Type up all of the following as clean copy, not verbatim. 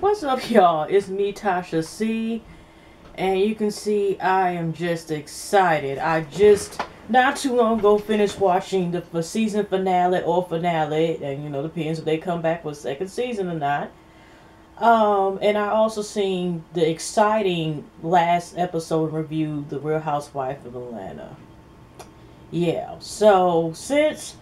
What's up, y'all? It's me, Tasha C. And you can see I am just excited. I just, not too long ago, finished watching the season finale or finale. And, depends if they come back for a second season or not. And I also seen the exciting last episode review, The Real Housewife of Atlanta. Yeah, so since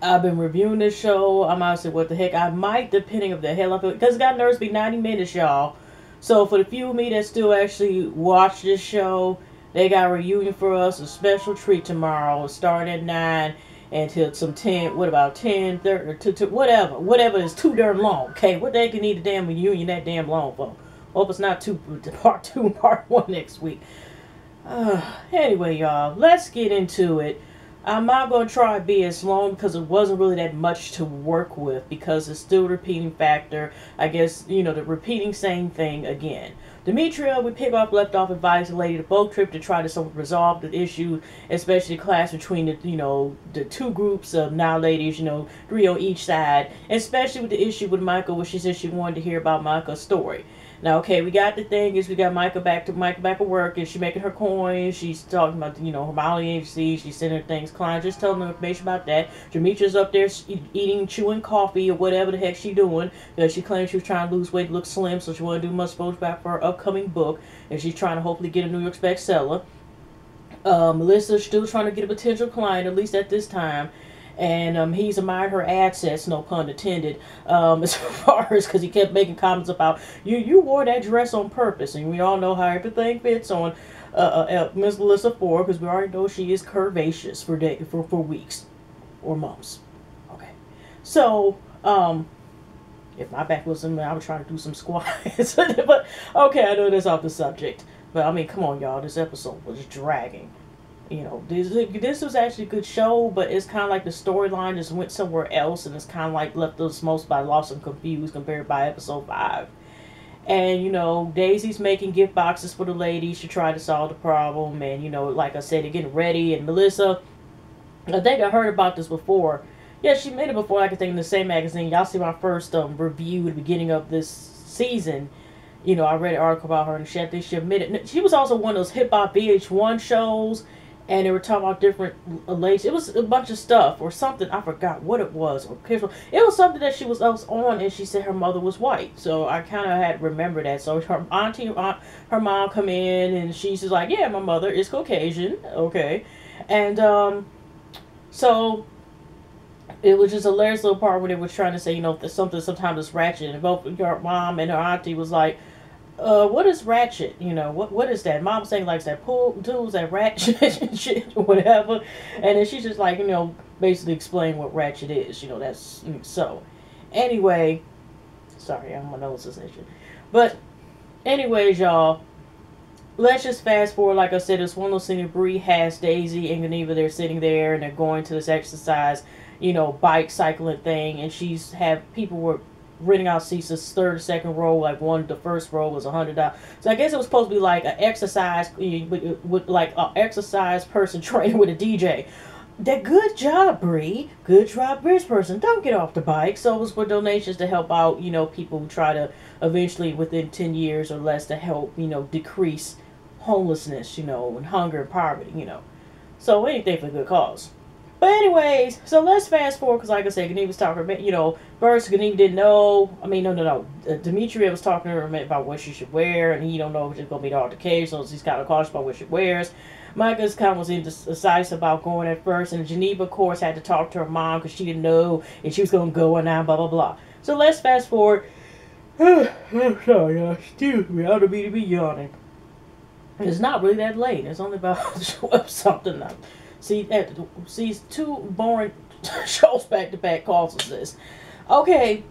I've been reviewing this show, I might say what the heck. I might, depending of the hell of it, because it got nerves be 90 minutes, y'all. So for the few of me that still actually watch this show, they got a reunion for us, a special treat tomorrow, starting at 9 until some 10, what about 10, 30, whatever is too darn long, okay? What they can need a damn reunion that damn long for? Hope it's not part 2 and part 1 next week. Anyway, y'all, let's get into it. I'm not going to try to be as long because it wasn't really that much to work with because it's still a repeating factor. I guess, the repeating same thing again. Demetria, we pick up left off, advised the lady to boat trip to try to resolve the issue, especially the clash between the two groups of now ladies, three on each side, especially with the issue with Michael, where she said she wanted to hear about Michael's story. Now, okay, we got the thing is we got Micah back at work, and she's making her coins. She's talking about her modeling agency. She's sending her things, clients, just telling them information about that. Demetria's up there eating, chewing coffee or whatever the heck she doing. She claims she was trying to lose weight, look slim, so she wanted to do much post back for her upcoming book, and she's trying to hopefully get a New York bestseller. Melissa's still trying to get a potential client, at least at this time. And he's admired her assets, no pun intended, as far as because he kept making comments about you wore that dress on purpose, and we all know how everything fits on Miss Melissa Ford, because we already know she is curvaceous for weeks or months. Okay, so if my back wasn't, I was trying to do some squats, but okay, I know that's off the subject, but I mean, come on, y'all, this episode was dragging. This was actually a good show, but it's kind of like the storyline just went somewhere else, and it's kind of like left us most by lost and confused compared by episode 5. And, Daisy's making gift boxes for the ladies to try to solve the problem, and, like I said, they're getting ready, and Melissa, I think I heard about this before. Yeah, she made it before, like I think in the same magazine. Y'all see my first review at the beginning of this season. I read an article about her, and she admitted, she was also one of those hip-hop VH1 shows, and they were talking about different ladies. It was a bunch of stuff or something. I forgot what it was. It was something that she was on, and she said her mother was white. So I kind of had remembered that. So her her mom come in, and she's just like, yeah, my mother is Caucasian. Okay. And so it was just a hilarious little part where they were trying to say, something sometimes it's ratchet. And both her mom and her auntie was like, what is ratchet? What is that? Mom saying like that pool tools, that ratchet shit or whatever, and then she's just like basically explain what ratchet is. That's so. Anyway, sorry, I'm my nose is itching, but anyways, y'all. Let's just fast forward. Like I said, it's one of those things. Bree has Daisy and Geneva. They're sitting there and they're going to this exercise, bike cycling thing, and she's have people were renting out seats the third, second row, like the first row was $100. So I guess it was supposed to be like an exercise with like an exercise person training with a DJ. That good job, Bree. Good job, Bridge person. Don't get off the bike. So it was for donations to help out, people who try to eventually within 10 years or less to help, decrease homelessness, and hunger and poverty, So anything for a good cause. But anyways, so let's fast forward because, like I said, Geneva was talking about, first Geneva didn't know. I mean, no. Demetria was talking to her about what she should wear, and he don't know if it's going to be the altercation, so he's kind of cautious about what she wears. Micah's kind of was indecisive about going at first, and Geneva, of course, had to talk to her mom because she didn't know, and she was going to go and now, blah, blah, blah. So let's fast forward. I'm sorry, excuse me, I don't mean to be yawning. It's not really that late. It's only about 12 something now. See, two boring shows back to back causes this. Okay,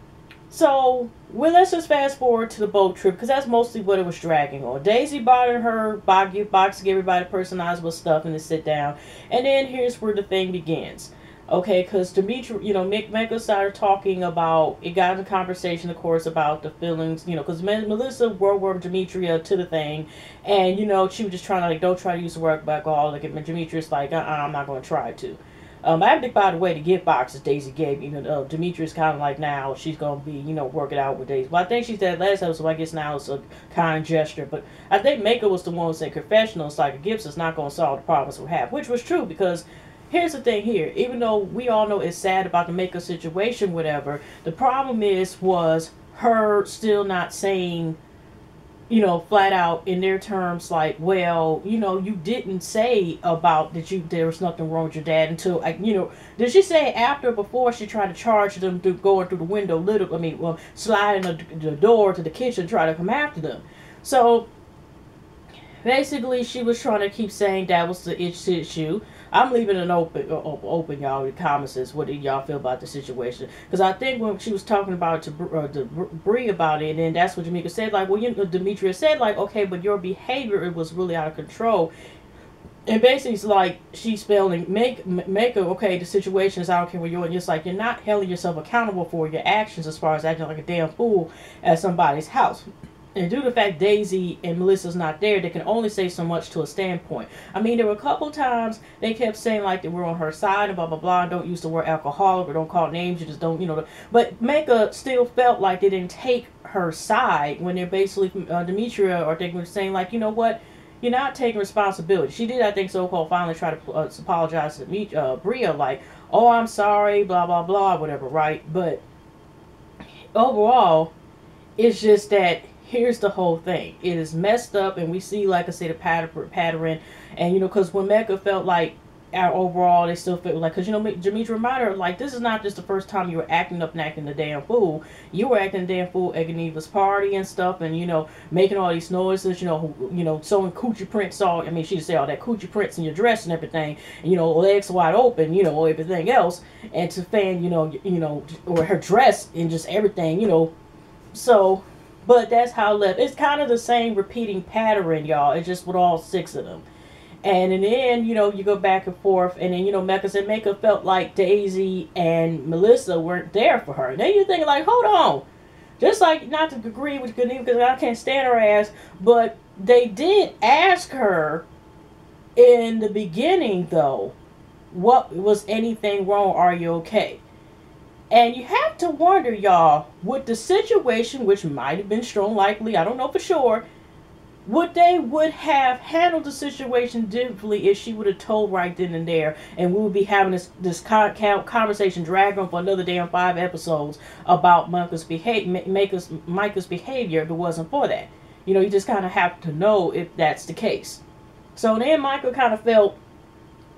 so let's just fast forward to the boat trip because that's mostly what it was dragging on. Daisy bought her gift box to give everybody personalizable stuff and to sit down, and then here's where the thing begins. Okay, because Demetria, Mecca started talking about, it got in a conversation, of course, about the feelings, because Melissa wore Demetria to the thing, and, she was just trying to, don't try to use the word alcoholic, and Demetria's like, I'm not going to try to. I think, by the way, the gift boxes Daisy gave, Demetrius kind of like now she's going to be, working out with Daisy. But I think she said last episode, so I guess now it's a kind gesture. But I think Mako was the one who said confessionals like a gift is not going to solve the problems we have, which was true because here's the thing here. Even though we all know it's sad about the Mako situation, whatever, the problem was her still not saying, flat out in their terms, like, well, you didn't say about that there was nothing wrong with your dad until, did she say after or before she tried to charge them through going through the window, sliding the door to the kitchen, try to come after them. So basically, she was trying to keep saying that was the issue. I'm leaving it open, y'all. The comments is what do y'all feel about the situation? Because I think when she was talking about to Bree about it, and then that's what Jamaica said. Like, well, Demetria said, like, okay, but your behavior, it was really out of control. And basically, it's like she's failing. Make okay. The situation is, I don't care what you're doing. Just like you're not holding yourself accountable for your actions as far as acting like a damn fool at somebody's house. And due to the fact Daisy and Melissa's not there, they can only say so much to a standpoint. I mean, there were a couple times they kept saying like they were on her side and blah, blah, blah. And don't use the word alcoholic or don't call names. You just don't, But Mecca still felt like they didn't take her side when they're basically, Demetria or they were saying like, you know what? You're not taking responsibility. She did, I think, so-called finally try to apologize to Bria like, oh, I'm sorry, blah, blah, blah, whatever, right? But overall, it's just that here's the whole thing. It is messed up, and we see, like I said, a pattern. And, because when Mecca felt like, overall, they still felt like, because, Demetria reminded her, like, this is not just the first time you were acting up and acting the damn fool. You were acting the damn fool at Geneva's party and stuff, and, making all these noises, sewing coochie prints all, I mean, she say all that coochie prints in your dress and everything, and, legs wide open, everything else, and to fan, or her dress and just everything, so... But that's how it left. It's kind of the same repeating pattern, y'all. It's just with all 6 of them. And in the end, you go back and forth. And then, Mecca said Mecca felt like Daisy and Melissa weren't there for her. And then you're thinking like, hold on. Just like, not to agree with Geneva because I can't stand her ass. But they did ask her in the beginning, though, what was anything wrong? Are you okay? And you have to wonder, y'all, with the situation, which might have been strong likely, I don't know for sure, would have handled the situation differently if she would have told right then and there, and we would be having this conversation drag on for another damn 5 episodes about Micah's behavior if it wasn't for that. You just kind of have to know if that's the case. So then Michael kind of felt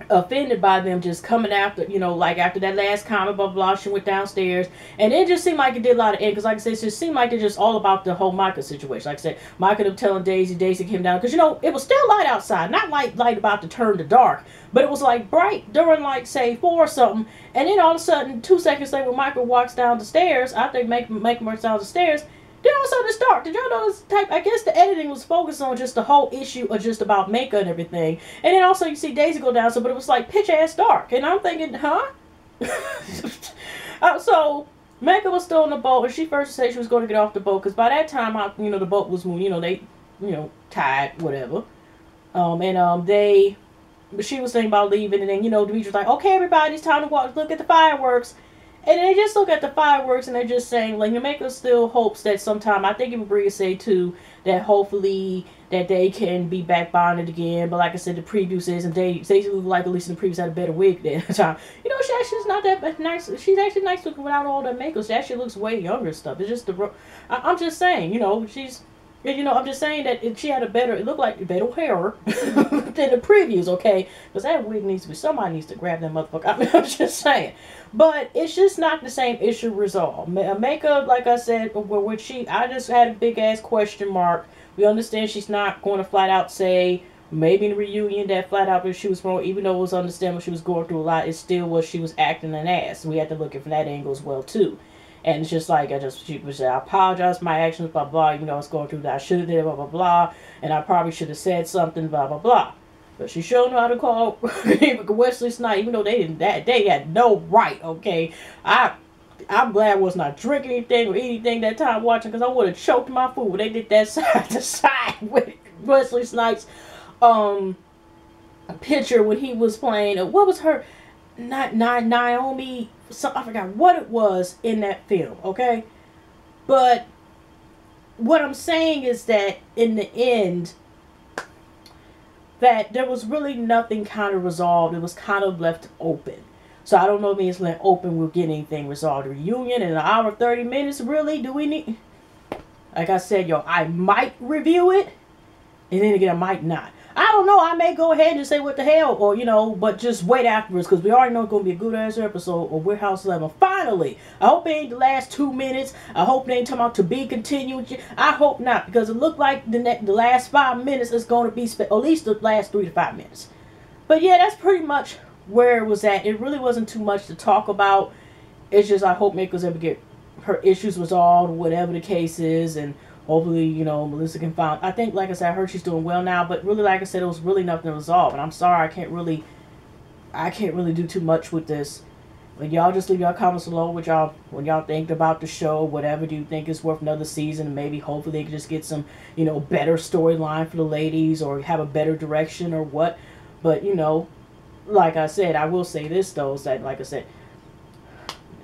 offended by them just coming after, like after that last comment, blah, blah, she went downstairs. And it just seemed like it did a lot of because like I said, it just seemed like it's just all about the whole Micah situation. Like I said, Micah telling Daisy came down. Because, it was still light outside. Not like light about to turn to dark. But it was like bright during like, say, 4 or something. And then all of a sudden, 2 seconds later, when Micah walks down the stairs, I think make walks down the stairs, then all of a sudden it's dark. Did y'all notice I guess the editing was focused on just the whole issue of just about Mecca and everything. And then also you see Daisy go down, but it was like pitch ass dark. And I'm thinking, huh? So Mecca was still on the boat, and she first said she was going to get off the boat, because by that time, the boat was moving, they, tied, whatever. She was thinking about leaving, and then, Demetria was like, okay, everybody, it's time to walk, look at the fireworks. And they just look at the fireworks and they're just saying, like, Jamaica still hopes that sometime, I think even Bria said too, that hopefully that they can be back bonded again. But like I said, the preview says, and they look like at least in the previews had a better wig at the time. She actually is not that nice. She's actually nice looking without all that makeup. She actually looks way younger and stuff. It's just I'm just saying, she's... I'm just saying that she had it looked like better hair than the previews, okay? Because that wig somebody needs to grab that motherfucker. I mean, I'm just saying. But it's just not the same issue resolved. Makeup, like I said, I just had a big ass question mark. We understand she's not going to flat out say, maybe in the reunion that flat out if she was wrong, even though it was understandable she was going through a lot, it still was she was acting an ass. We had to look at from that angle as well, too. And it's just like, she was I apologize for my actions, blah, blah, I was going through that, I should have did, blah, blah, blah, and I probably should have said something, blah, blah, blah. But she sure knew how to call Wesley Snipes, even though they had no right, okay? I'm glad I was not drinking anything or anything that time watching, because I would have choked my food when they did that side to side with Wesley Snipes' picture when he was playing, what was her... not Naomi, so I forgot what it was in that film, okay? But what I'm saying is that in the end, that there was really nothing kind of resolved. It was kind of left open. So I don't know if it's left open we'll get anything resolved. A reunion in an hour 30 minutes, really? Do we need, like I said, yo, I might review it, and then again I might not. I don't know. I may go ahead and just say what the hell, or but just wait afterwards because we already know it's gonna be a good ass episode of Warehouse 11. Finally, I hope it ain't the last 2 minutes. I hope they ain't talking about to be continued. I hope not, because it looked like the last 5 minutes is going to be at least the last 3 to 5 minutes. But yeah, that's pretty much where it was at. It really wasn't too much to talk about. It's just I hope Miko's able to get her issues resolved, whatever the case is, and hopefully, Melissa can find. I think, like I said, I heard she's doing well now, but really, like I said, it was really nothing to resolve. And I'm sorry, I can't really do too much with this. But y'all just leave y'all comments below what y'all think about the show. Whatever do you think is worth another season? And maybe hopefully they can just get some, better storyline for the ladies, or have a better direction or what. But like I said, I will say this though, is that, like I said,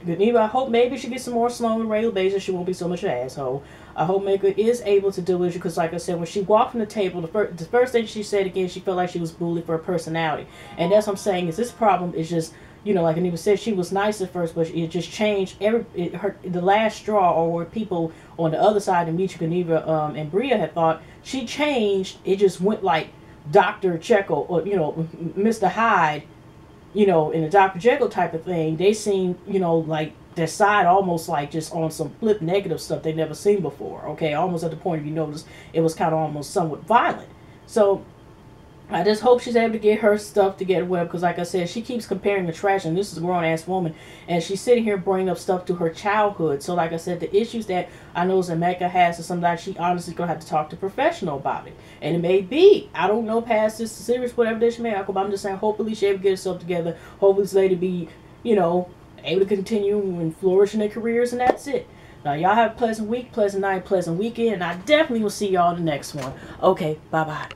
I hope maybe she gets some more Sloan on a regular basis. She won't be so much an asshole. I hope Mako is able to do it, because, like I said, when she walked from the table, the first thing she said again, she felt like she was bullied for her personality. And that's what I'm saying, is this problem is just, like Anita said, she was nice at first, but it just changed. The last straw, or where people on the other side, Demetria, Geneva, and Bria had thought, she changed. It just went like Dr. Jekyll, or, Mr. Hyde, in a Dr. Jekyll type of thing. They seem, like their side almost like just on some flip negative stuff they never seen before. Okay, almost at the point of, you notice it was kind of almost somewhat violent. So I just hope she's able to get her stuff together, because like I said, she keeps comparing the trash, and this is a grown-ass woman, and she's sitting here bringing up stuff to her childhood. So like I said, the issues that I know Zemeka has, is something that she honestly going to have to talk to a professional about it. And it may be, I don't know, past this series, whatever this may be, but I'm just saying, hopefully she's able to get herself together. Hopefully this lady be, able to continue and flourish in their careers, and that's it. Now, y'all have a pleasant week, pleasant night, pleasant weekend, and I definitely will see y'all in the next one. Okay, bye-bye.